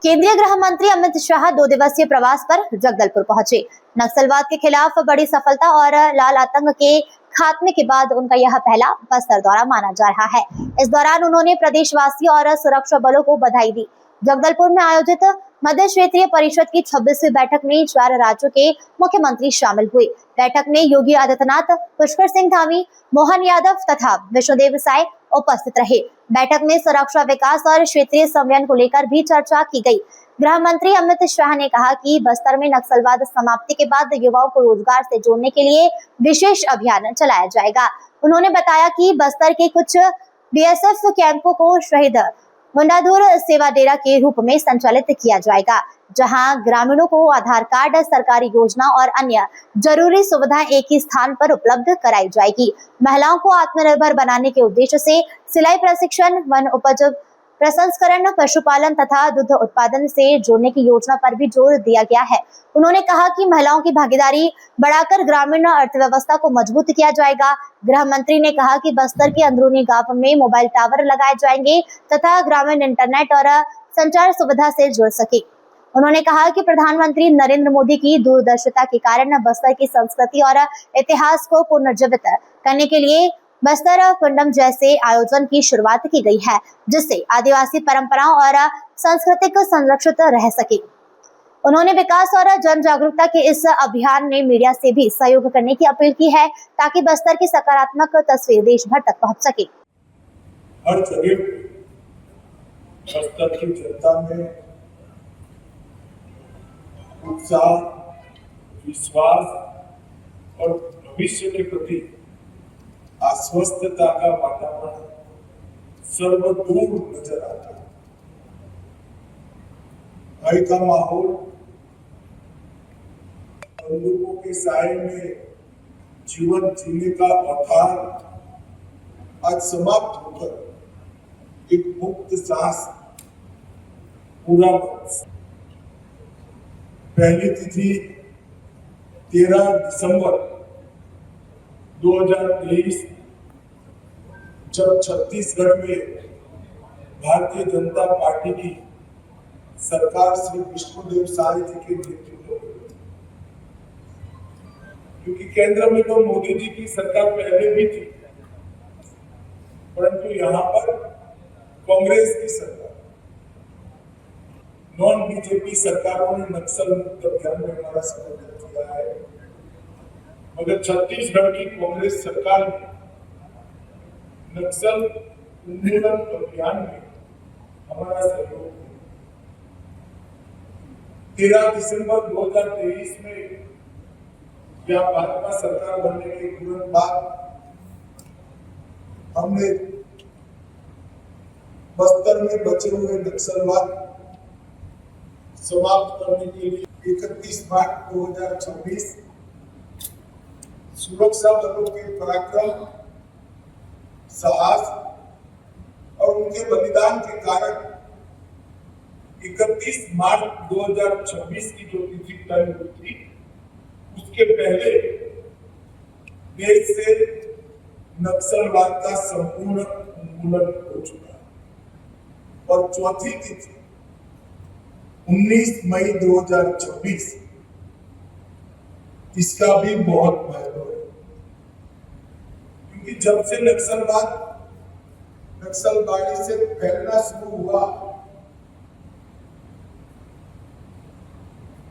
केंद्रीय गृह मंत्री अमित शाह 2 दिवसीय प्रवास पर जगदलपुर पहुंचे। नक्सलवाद के खिलाफ बड़ी सफलता और लाल आतंक के खात्मे के बाद उनका यह पहला बस्तर दौरा माना जा रहा है। इस दौरान उन्होंने प्रदेशवासियों और सुरक्षा बलों को बधाई दी। जगदलपुर में आयोजित मध्य क्षेत्रीय परिषद की 26वीं बैठक में 4 राज्यों के मुख्यमंत्री शामिल हुए। बैठक में योगी आदित्यनाथ, पुष्कर सिंह धामी, मोहन यादव तथा विष्णुदेव साय उपस्थित रहे। बैठक में सुरक्षा, विकास और क्षेत्रीय समन्वय को लेकर भी चर्चा की गई। गृह मंत्री अमित शाह ने कहा कि बस्तर में नक्सलवाद समाप्ति के बाद युवाओं को रोजगार से जोड़ने के लिए विशेष अभियान चलाया जाएगा। उन्होंने बताया कि बस्तर के कुछ बीएसएफ कैंपों को शहीद मुंडाधुर सेवा डेरा के रूप में संचालित किया जाएगा, जहां ग्रामीणों को आधार कार्ड, सरकारी योजना और अन्य जरूरी सुविधाएं एक ही स्थान पर उपलब्ध कराई जाएगी। महिलाओं को आत्मनिर्भर बनाने के उद्देश्य से सिलाई प्रशिक्षण, वन उपज प्रसंस्करण, पशुपालन तथा दुग्ध उत्पादन से जोड़ने की योजना पर भी जोर दिया गया है। उन्होंने कहा कि महिलाओं की भागीदारी बढ़ाकर ग्रामीण अर्थव्यवस्था को मजबूत किया जाएगा। गृह मंत्री ने कहा कि बस्तर के अंदरूनी गांव में मोबाइल टावर लगाए जाएंगे तथा ग्रामीण इंटरनेट और संचार सुविधा से जुड़ सके। उन्होंने कहा कि प्रधानमंत्री नरेंद्र मोदी की दूरदर्शिता के कारण बस्तर की संस्कृति और इतिहास को पुनर्जीवित करने के लिए बस्तर कुंडम जैसे आयोजन की शुरुआत की गई है, जिससे आदिवासी परंपराओं और सांस्कृतिक संरक्षित रह सके। उन्होंने विकास और जन जागरूकता के इस अभियान में मीडिया से भी सहयोग करने की अपील की है, ताकि बस्तर की सकारात्मक तस्वीर देश भर तक पहुंच सके। हर जगह बस्तर की जनता में उत्साह, विश्वास और भविष्य के प्रति आश्वस्तता का वातावरण सर्वदूर नजर आता है। भय का माहौल, बंदूकों के साए में जीवन जीने का आधार आज समाप्त होकर एक मुक्त सांस पूरा वर्ष। पहली तिथि 13 दिसंबर 2023 जब छत्तीसगढ़ में भारतीय जनता पार्टी की सरकार श्री विष्णुदेव साय जी के नेतृत्व में, क्योंकि केंद्र में तो मोदी जी की सरकार पहले भी थी, परंतु यहाँ पर कांग्रेस की सरकार, नॉन बीजेपी सरकारों ने नक्सल मुक्त अभियान में हमारा समर्थन किया है, मगर छत्तीसगढ़ की कांग्रेस सरकार ने नक्सल उन्मूलन अभियान में हमारा सहयोग किया। 13 दिसंबर 2023 में या भाजपा सरकार बनने के तुरंत बाद हमने बस्तर में बचे हुए नक्सलवाद समाप्त करने के लिए 31 मार्च 2026 सुरक्षा बलों के पराक्रम, साहस और उनके बलिदान के कारण 31 मार्च 2026 की जो तिथि तय हुई थी, उसके पहले देश से नक्सलवाद का संपूर्ण उन्मूलन हो चुका है। और चौथी तिथि 19 मई 2026 इसका भी बहुत महत्व है, क्योंकि जब से नक्सलवादी से फैलना शुरू हुआ,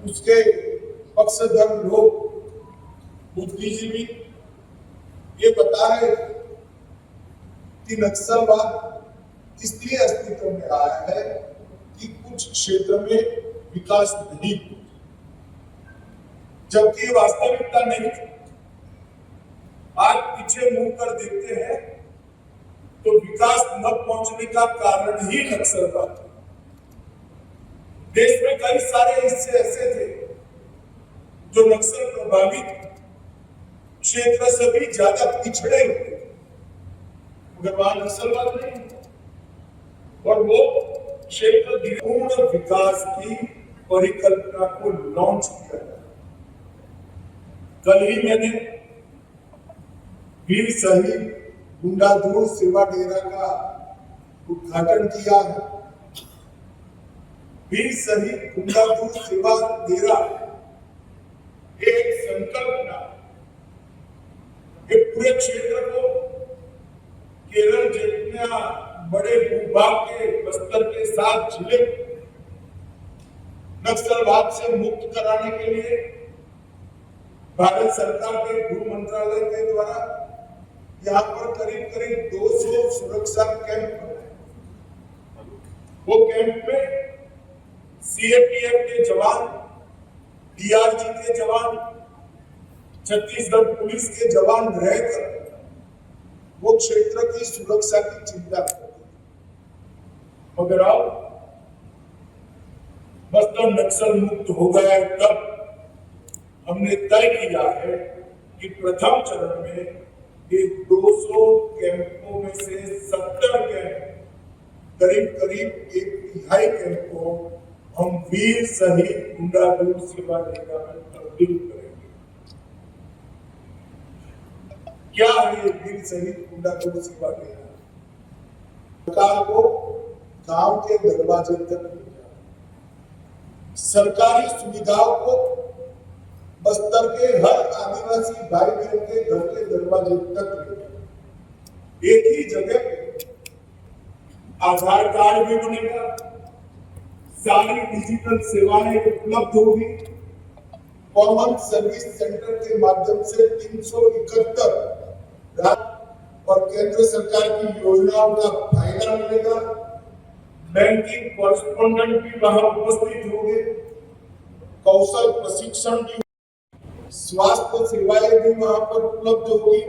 उसके पक्षधर लोग, बुद्धिजीवी ये बता रहे कि नक्सलवाद इसलिए अस्तित्व में आया है कि कुछ क्षेत्र में विकास नहीं हुआ, जबकि वास्तविकता नहीं थी। आज पीछे मुड़ कर देखते हैं तो विकास न पहुंचने का कारण ही नक्सलवाद। देश में कई सारे हिस्से ऐसे थे जो नक्सल प्रभावित क्षेत्र से भी ज्यादा पिछड़े हुए थे, मगर वहां नक्सलवाद नहीं हुआ और वो क्षेत्र पूर्ण विकास की परिकल्पना को लॉन्च किया। कल ही मैंने वीर शहीद मुंडाधुर सेवा डेरा का उद्घाटन किया है। वीर शहीद कुंडापुर सेवा डेरा एक संकल्प था कि पूरे क्षेत्र को केरल जितना बड़े भूभाग के बस्तर के साथ जिले नक्सलवाद से मुक्त कराने के लिए भारत सरकार के गृह मंत्रालय के द्वारा यहाँ पर करीब करीब 200 सुरक्षा कैंप बनाए। वो कैंप में सीएपीएफ के जवान, डीआरजी के जवान, छत्तीसगढ़ पुलिस के जवान रहकर वो क्षेत्र की सुरक्षा की चिंता करते थे। मगर अब बस्तर नक्सल मुक्त हो गया है, तब हमने तय किया है कि प्रथम चरण में ये 200 कैंपों में से 70 कैंप, करीब करीब एक तिहाई कैंप को हम वीर शहीद कुंडापुर सेवा डेरा में तब्दील करेंगे। क्या है ये वीर शहीद कुंडापुर सेवा डेरा? सरकार को गांव के दरवाजे तक ले जाए, सरकारी सुविधाओं को बस्तर के हर आदिवासी भाई बहन के घर के दरवाजे तक ले जाए। एक ही जगह पे आधार कार्ड भी बनेगा, सारी डिजिटल सेवाएं उपलब्ध होगी। कॉमन सर्विस सेंटर के माध्यम से 371 राज्य और केंद्र सरकार की योजनाओं का फायदा मिलेगा। बैंकिंग कॉरेस्पोंडेंट भी वहां उपस्थित होंगे, कौशल प्रशिक्षण भी, स्वास्थ्य सेवाएं भी वहां पर उपलब्ध होगी,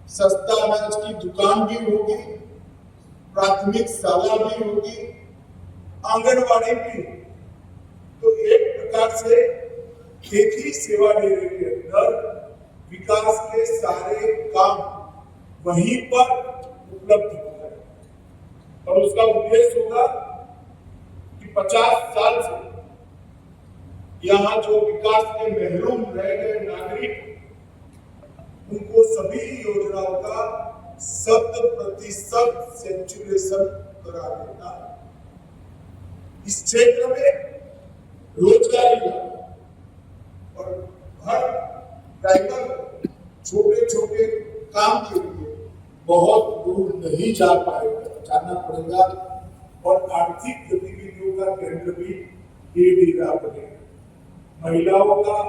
सस्ता अनाज की दुकान भी होगी, प्राथमिक शाला भी होगी, आंगनवाड़ी भी। तो एक प्रकार से एक ही सेवा डेरे के अंदर विकास के सारे काम वहीं पर उपलब्ध होगा और उसका उद्देश्य होगा कि 50 साल से यहाँ जो विकास के महरूम रह गए नागरिक, उनको सभी योजनाओं का 100% सैचुरेशन करा देना। इस क्षेत्र में रोजगारी और हर ड्राइवर छोटे छोटे काम के लिए बहुत दूर नहीं जाना पड़ेगा और आर्थिक गतिविधियों का केंद्र भी ये डेरा बनेगा। महिलाओं का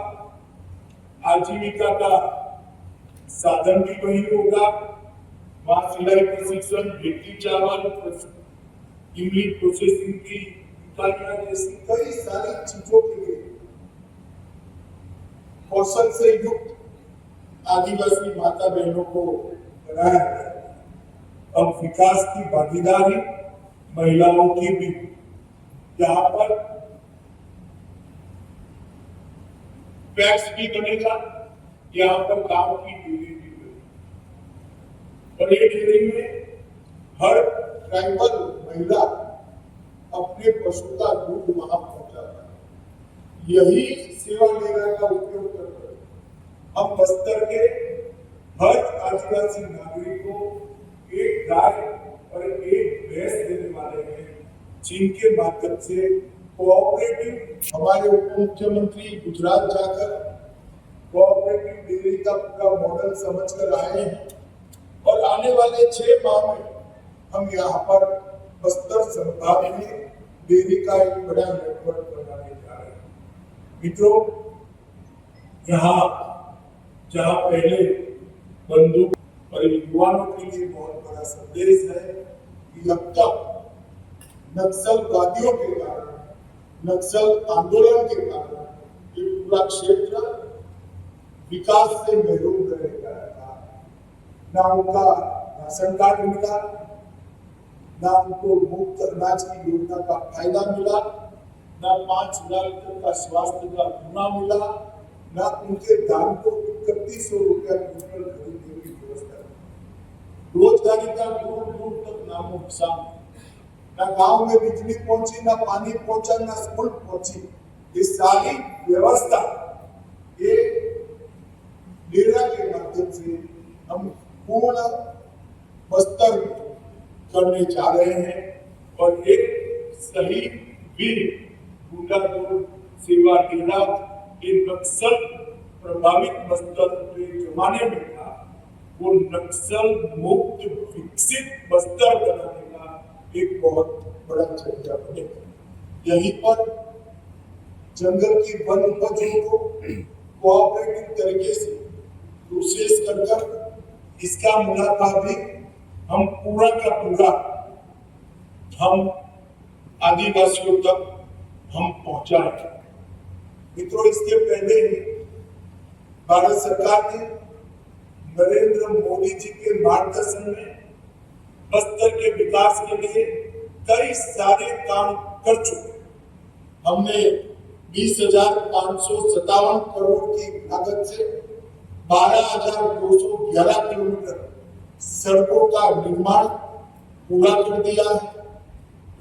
आजीविका का साधन भी वही होगा। वहां सिलाई प्रशिक्षण, बेटी चावल, इमली प्रोसेसिंग की इकाइयां जैसी कई सारी चीजों के लिए कौशल से युक्त आदिवासी माता बहनों को बनाया गया। अब विकास की भागीदारी महिलाओं की भी, यहाँ पर पैक्स भी बनेगा, यहाँ पर गांव की डेयरी भी बनेगी और ये डेयरी में हर ट्राइबल महिला अपने पशु का दूध वहां पहुंचाता है। यही सेवा डेरा का उपयोग करकर हम बस्तर के हर आदिवासी नागरिक को एक गाय और एक भैंस देने वाले हैं, जिनके माध्यम से कोऑपरेटिव, हमारे उप मुख्यमंत्री गुजरात जाकर कोऑपरेटिव डेयरी का पूरा मॉडल समझ कर आए हैं और आने वाले 6 माह में हम यहाँ पर बस्तर संभाग में डेयरी का एक बड़ा नेटवर्क बनाने जा रहे हैं। मित्रों, यहाँ जहाँ पहले बंदूक और युवाओं के लिए बहुत बड़ा संदेश है कि अब तक नक्सलवादियों के कारण, नक्सल आंदोलन के कारण ये पूरा क्षेत्र विकास से महरूम रह गया था। ना उनका राशन कार्ड मिला, ना उनको मुफ्त अनाज की योजना का फायदा मिला, ना 5,000 तक का स्वास्थ्य का बीमा मिला, ना उनके दाम को 3100 रुपया क्विंटल खरीदने की व्यवस्था। रोजगारी का दूर दूर तक नामो निशान, ना गांव में बिजली पहुंची, ना पानी पहुंचा, ना स्कूल पहुंची। ये सारी व्यवस्था ये डेरा के माध्यम से हम पूर्ण बस्तर करने जा रहे हैं और एक सही वीर गुंडागोर सेवा डेरा ये नक्सल प्रभावित बस्तर के जमाने में था, वो नक्सल मुक्त विकसित बस्तर बनाने का एक बहुत बड़ा जरिया बने। यहीं पर जंगल की वन उपजों को कोऑपरेटिव तरीके से प्रोसेस कर इसका मुनाफा भी हम पूरा का पूरा हम आदिवासियों तक हम पहुंचाएं। मित्रों, इसके पहले ही भारत सरकार ने नरेंद्र मोदी जी के मार्गदर्शन में बस्तर के विकास के लिए कई सारे काम कर चुके। हमने 20,557 करोड़ की लागत से 12,211 किलोमीटर सड़कों का निर्माण पूरा कर दिया है।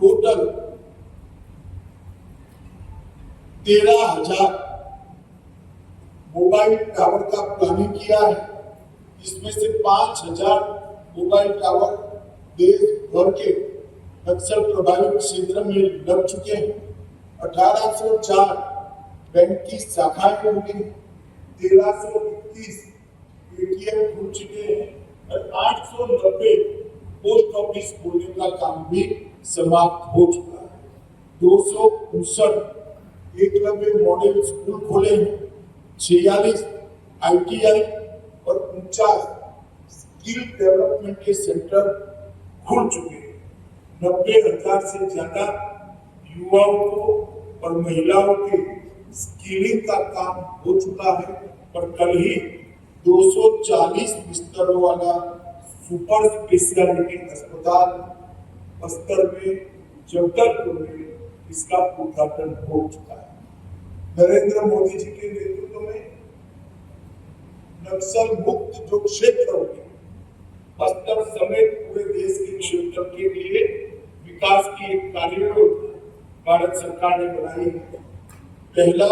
टोटल 13,000 मोबाइल टावर का प्लानिंग किया है। इसमें से 5,000 मोबाइल टावर देश भर के नक्सल प्रभावित क्षेत्र में लग चुके हैं। 1,804 बैंक की शाखाएं होंगी, 1,331 एटीएम खुल चुके हैं और 890 पोस्ट ऑफिस खोलने का काम भी समाप्त हो चुका है। 259 एकलव्य मॉडल स्कूल खोले हैं, 46 ITI और 49 स्किल डेवलपमेंट के सेंटर खुल चुके हैं। 90,000 से ज्यादा युवाओं को और महिलाओं के स्किलिंग का काम हो चुका है और कल ही 240 बिस्तरों वाला सुपर स्पेशलिटी अस्पताल बस्तर में, जगदलपुर में इसका उद्घाटन हो चुका है। नरेंद्र मोदी जी के नेतृत्व में नक्सल मुक्त जो क्षेत्र होंगे, बस्तर समेत पूरे देश के क्षेत्र के लिए विकास की एक कार्ययोजना भारत सरकार ने बनाई है। पहला,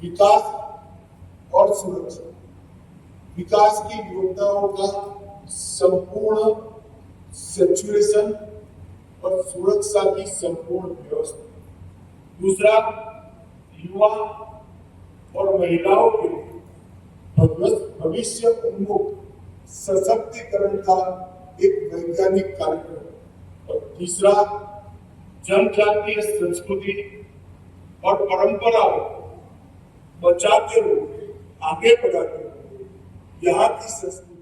विकास और सुरक्षा। विकास की योजनाओं का संपूर्ण सैचुरेशन और सुरक्षा की संपूर्ण व्यवस्था। दूसरा, युवा और महिलाओं के लिए भविष्य उन्मुख सशक्तिकरण का एक वैज्ञानिक कार्यक्रम। और तीसरा, जनजातीय संस्कृति और परंपराओं को बचाते हुए आगे बढ़ाते हुए यहाँ की संस्कृति